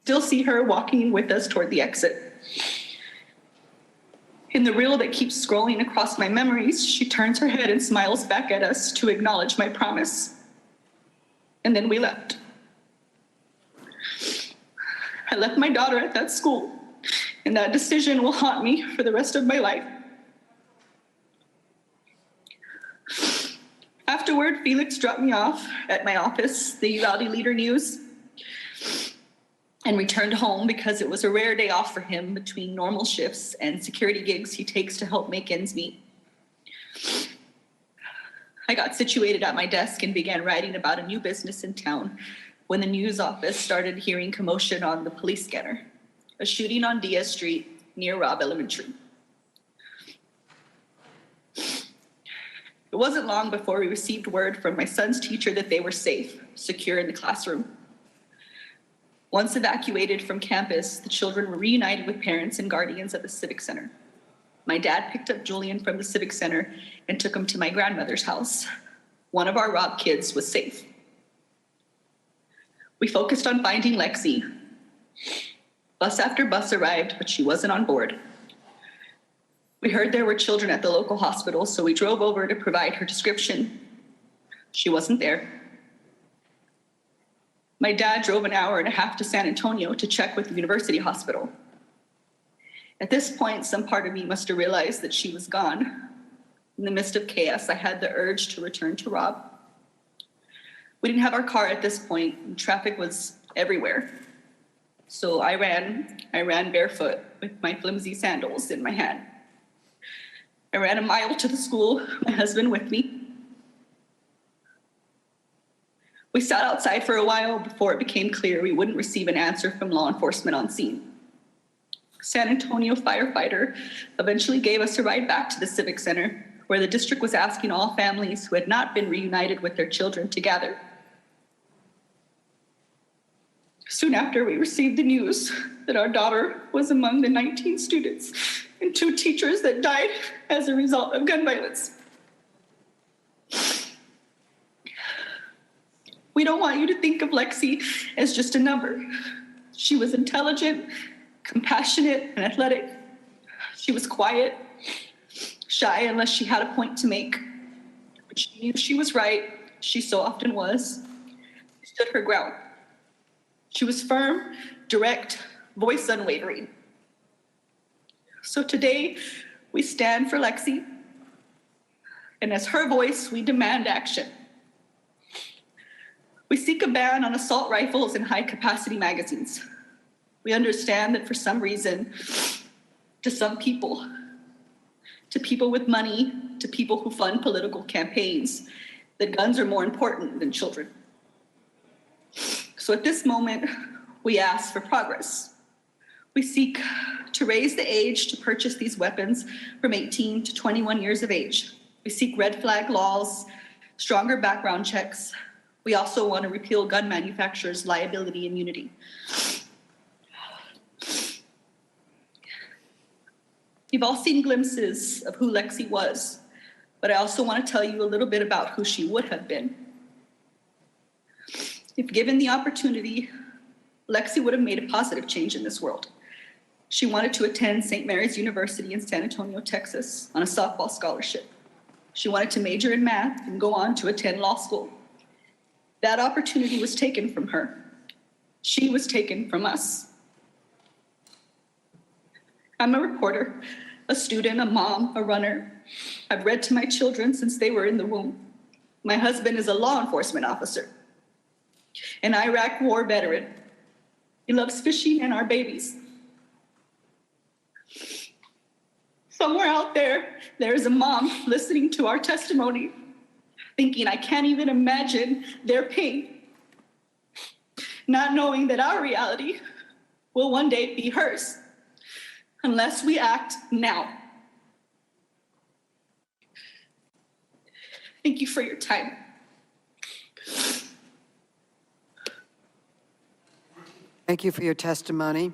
Still see her walking with us toward the exit. In the reel that keeps scrolling across my memories, she turns her head and smiles back at us to acknowledge my promise. And then we left. I left my daughter at that school, and that decision will haunt me for the rest of my life. Afterward, Felix dropped me off at my office, the Uvalde Leader News, and returned home because it was a rare day off for him between normal shifts and security gigs he takes to help make ends meet. I got situated at my desk and began writing about a new business in town when the news office started hearing commotion on the police scanner, a shooting on Diaz Street near Robb Elementary. It wasn't long before we received word from my son's teacher that they were safe, secure in the classroom. Once evacuated from campus, the children were reunited with parents and guardians at the Civic Center. My dad picked up Julian from the Civic Center and took him to my grandmother's house. One of our robbed kids was safe. We focused on finding Lexi. Bus after bus arrived, but she wasn't on board. We heard there were children at the local hospital, so we drove over to provide her description. She wasn't there. My dad drove an hour and a half to San Antonio to check with the university hospital. At this point, some part of me must have realized that she was gone. In the midst of chaos, I had the urge to return to Robb. We didn't have our car at this point, and traffic was everywhere. So I ran barefoot with my flimsy sandals in my hand. I ran a mile to the school, my husband with me. We sat outside for a while before it became clear we wouldn't receive an answer from law enforcement on scene. San Antonio firefighter eventually gave us a ride back to the Civic Center, where the district was asking all families who had not been reunited with their children to gather. Soon after, we received the news that our daughter was among the 19 students and 2 teachers that died as a result of gun violence. We don't want you to think of Lexi as just a number. She was intelligent, compassionate, and athletic. She was quiet, shy unless she had a point to make. But she knew she was right. She so often was. She stood her ground. She was firm, direct, voice unwavering. So today, we stand for Lexi, and as her voice, we demand action. We seek a ban on assault rifles and high-capacity magazines. We understand that for some reason, to some people, to people with money, to people who fund political campaigns, that guns are more important than children. So at this moment, we ask for progress. We seek to raise the age to purchase these weapons from 18 to 21 years of age. We seek red flag laws, stronger background checks. We also want to repeal gun manufacturers' liability immunity. You've all seen glimpses of who Lexi was, but I also want to tell you a little bit about who she would have been. If given the opportunity, Lexi would have made a positive change in this world. She wanted to attend St. Mary's University in San Antonio, Texas, on a softball scholarship. She wanted to major in math and go on to attend law school. That opportunity was taken from her. She was taken from us. I'm a reporter, a student, a mom, a runner. I've read to my children since they were in the womb. My husband is a law enforcement officer, an Iraq war veteran. He loves fishing and our babies. Somewhere out there, there is a mom listening to our testimony, thinking, I can't even imagine their pain, not knowing that our reality will one day be hers, unless we act now. Thank you for your time. Thank you for your testimony.